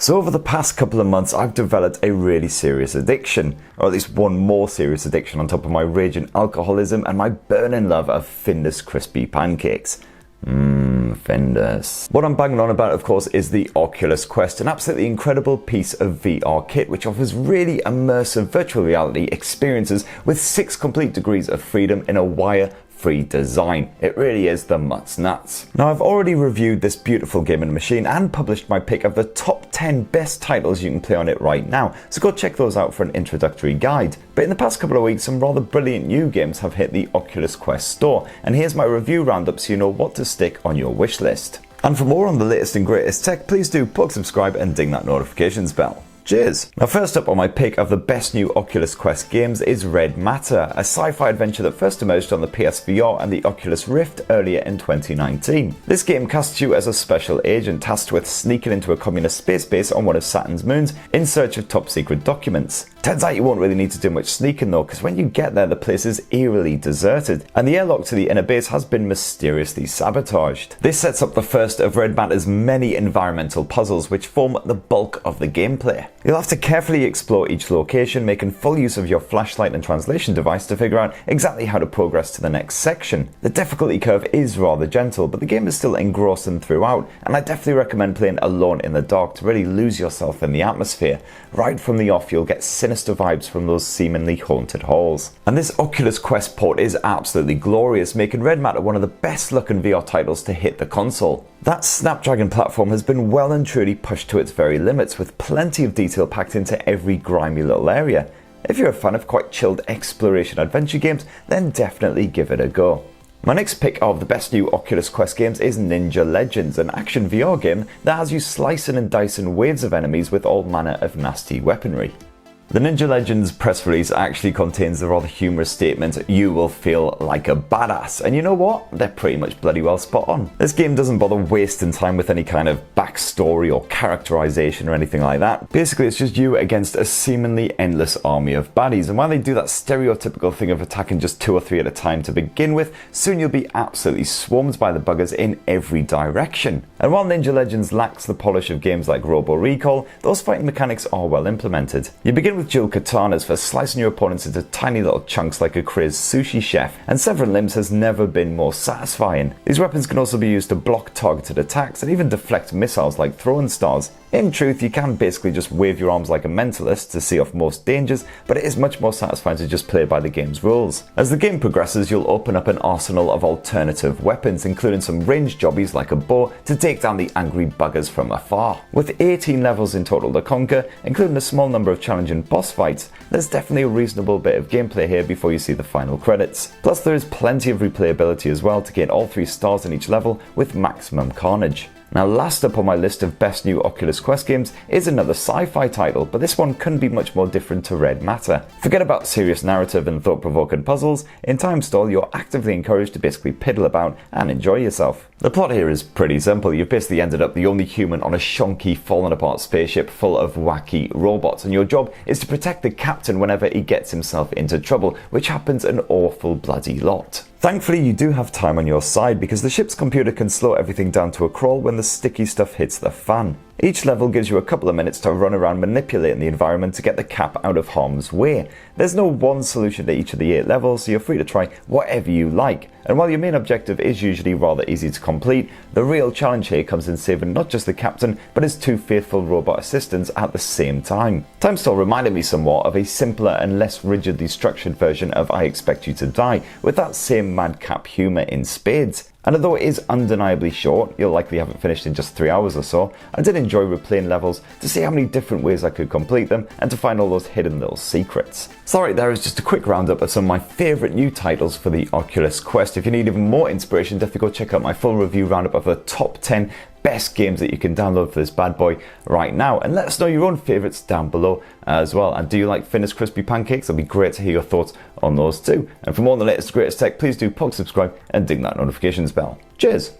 So over the past couple of months, I've developed a really serious addiction, or at least one more serious addiction on top of my raging alcoholism and my burning love of Findus crispy pancakes. Findus. What I'm banging on about, of course, is the Oculus Quest, an absolutely incredible piece of VR kit which offers really immersive virtual reality experiences with 6 complete degrees of freedom in a wire-free design. It really is the mutts nuts. Now, I've already reviewed this beautiful gaming machine and published my pick of the top 10 best titles you can play on it right now, so go check those out for an introductory guide. But in the past couple of weeks, some rather brilliant new games have hit the Oculus Quest store, and here's my review roundup so you know what to stick on your wish list. And for more on the latest and greatest tech, please do subscribe and ding that notifications bell. Cheers! Now, first up on my pick of the best new Oculus Quest games is Red Matter, a sci-fi adventure that first emerged on the PSVR and the Oculus Rift earlier in 2019. This game casts you as a special agent tasked with sneaking into a communist space base on one of Saturn's moons in search of top secret documents. Turns out you won't really need to do much sneaking though, because when you get there the place is eerily deserted, and the airlock to the inner base has been mysteriously sabotaged. This sets up the first of Red Matter's many environmental puzzles which form the bulk of the gameplay. You'll have to carefully explore each location, making full use of your flashlight and translation device to figure out exactly how to progress to the next section. The difficulty curve is rather gentle, but the game is still engrossing throughout, and I definitely recommend playing alone in the dark to really lose yourself in the atmosphere. Right from the off, you'll get sinister vibes from those seemingly haunted halls. And this Oculus Quest port is absolutely glorious, making Red Matter one of the best looking VR titles to hit the console. That Snapdragon platform has been well and truly pushed to its very limits, with plenty of detail packed into every grimy little area. If you're a fan of quite chilled exploration adventure games, then definitely give it a go. My next pick of the best new Oculus Quest games is Ninja Legends, an action VR game that has you slicing and dicing waves of enemies with all manner of nasty weaponry. The Ninja Legends press release actually contains the rather humorous statement, "You will feel like a badass," and you know what? They're pretty much bloody well spot on. This game doesn't bother wasting time with any kind of backstory or characterization or anything like that. Basically, it's just you against a seemingly endless army of baddies, and while they do that stereotypical thing of attacking just 2 or 3 at a time to begin with, soon you'll be absolutely swarmed by the buggers in every direction. And while Ninja Legends lacks the polish of games like Robo Recall, those fighting mechanics are well implemented. You begin with dual katanas for slicing your opponents into tiny little chunks like a crazed sushi chef, and severing limbs has never been more satisfying. These weapons can also be used to block targeted attacks and even deflect missiles like throwing stars. In truth, you can basically just wave your arms like a mentalist to see off most dangers, but it is much more satisfying to just play by the game's rules. As the game progresses, you'll open up an arsenal of alternative weapons, including some ranged jobbies like a bow to take down the angry buggers from afar. With 18 levels in total to conquer, including a small number of challenging boss fights, there's definitely a reasonable bit of gameplay here before you see the final credits. Plus, there is plenty of replayability as well to gain all 3 stars in each level with maximum carnage. Now, last up on my list of best new Oculus Quest games is another sci-fi title, but this one couldn't be much more different to Red Matter. Forget about serious narrative and thought-provoking puzzles. In Time Stall, you're actively encouraged to basically piddle about and enjoy yourself. The plot here is pretty simple. You've basically ended up the only human on a shonky, fallen apart spaceship full of wacky robots, and your job is to protect the captain whenever he gets himself into trouble, which happens an awful bloody lot. Thankfully, you do have time on your side, because the ship's computer can slow everything down to a crawl when the sticky stuff hits the fan. Each level gives you a couple of minutes to run around manipulating the environment to get the cap out of harm's way. There's no one solution to each of the 8 levels, so you're free to try whatever you like. And while your main objective is usually rather easy to complete, the real challenge here comes in saving not just the captain, but his 2 faithful robot assistants at the same time. Time Stall reminded me somewhat of a simpler and less rigidly structured version of I Expect You to Die, with that same madcap humour in spades. And although it is undeniably short, you'll likely have it finished in just 3 hours or so, I did enjoy replaying levels to see how many different ways I could complete them and to find all those hidden little secrets. So right, there is just a quick roundup of some of my favourite new titles for the Oculus Quest. If you need even more inspiration, definitely go check out my full review roundup of the top 10 best games that you can download for this bad boy right now, and let us know your own favourites down below as well. And do you like Findus crispy pancakes? It'll be great to hear your thoughts on those too. And for more on the latest greatest tech, please do subscribe and ding that notifications bell. Cheers!